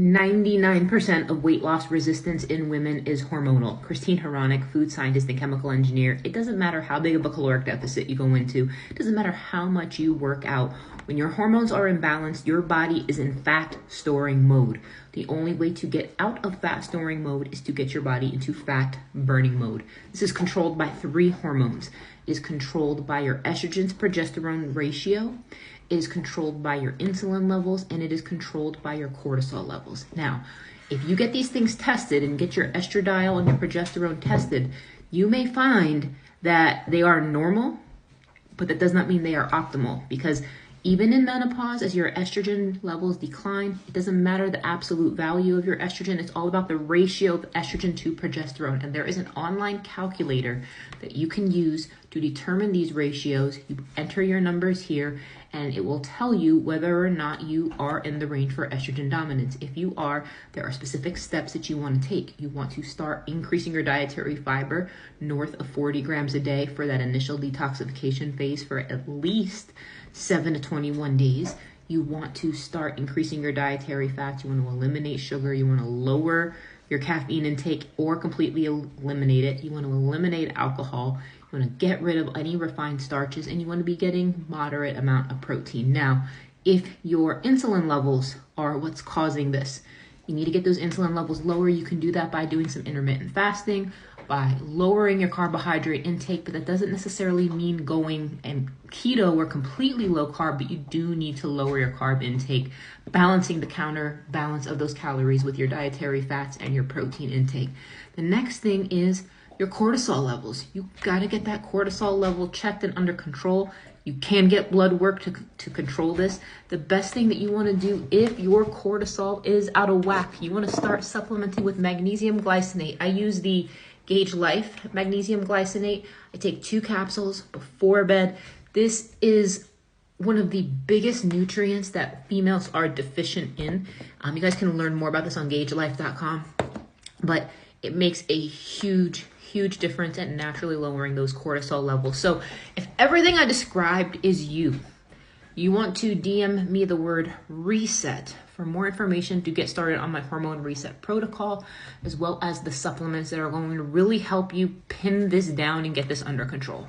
99% of weight loss resistance in women is hormonal. Christine Hronik, food scientist and chemical engineer. It doesn't matter how big of a caloric deficit you go into. It doesn't matter how much you work out. When your hormones are imbalanced, your body is in fat storing mode. The only way to get out of fat storing mode is to get your body into fat burning mode. This is controlled by 3 hormones. It is controlled by your estrogen to progesterone ratio. It is controlled by your insulin levels, and it is controlled by your cortisol levels. Now, if you get these things tested and get your estradiol and your progesterone tested, you may find that they are normal, but that does not mean they are optimal, because even in menopause, as your estrogen levels decline, it doesn't matter the absolute value of your estrogen. It's all about the ratio of estrogen to progesterone. And there is an online calculator that you can use to determine these ratios. You enter your numbers here, and it will tell you whether or not you are in the range for estrogen dominance. If you are, there are specific steps that you want to take. You want to start increasing your dietary fiber north of 40 grams a day for that initial detoxification phase for at least 7 to 21 days. You want to start increasing your dietary fats. You want to eliminate sugar. You want to lower your caffeine intake or completely eliminate it. You want to eliminate alcohol. You want to get rid of any refined starches, and you want to be getting moderate amount of protein. Now, if your insulin levels are what's causing this, you need to get those insulin levels lower. You can do that by doing some intermittent fasting, by lowering your carbohydrate intake, but that doesn't necessarily mean going and keto or completely low carb, but you do need to lower your carb intake, balancing the counterbalance of those calories with your dietary fats and your protein intake. The next thing is your cortisol levels. You got to get that cortisol level checked and under control. You can get blood work to control this. The best thing that you want to do if your cortisol is out of whack, you want to start supplementing with magnesium glycinate. I use the Gauge Life Magnesium Glycinate. I take 2 capsules before bed. This is one of the biggest nutrients that females are deficient in. You guys can learn more about this on gaugegirltraining.com, but it makes a huge difference at naturally lowering those cortisol levels. So if everything I described is you want to DM me the word reset for more information to get started on my hormone reset protocol, as well as the supplements that are going to really help you pin this down and get this under control.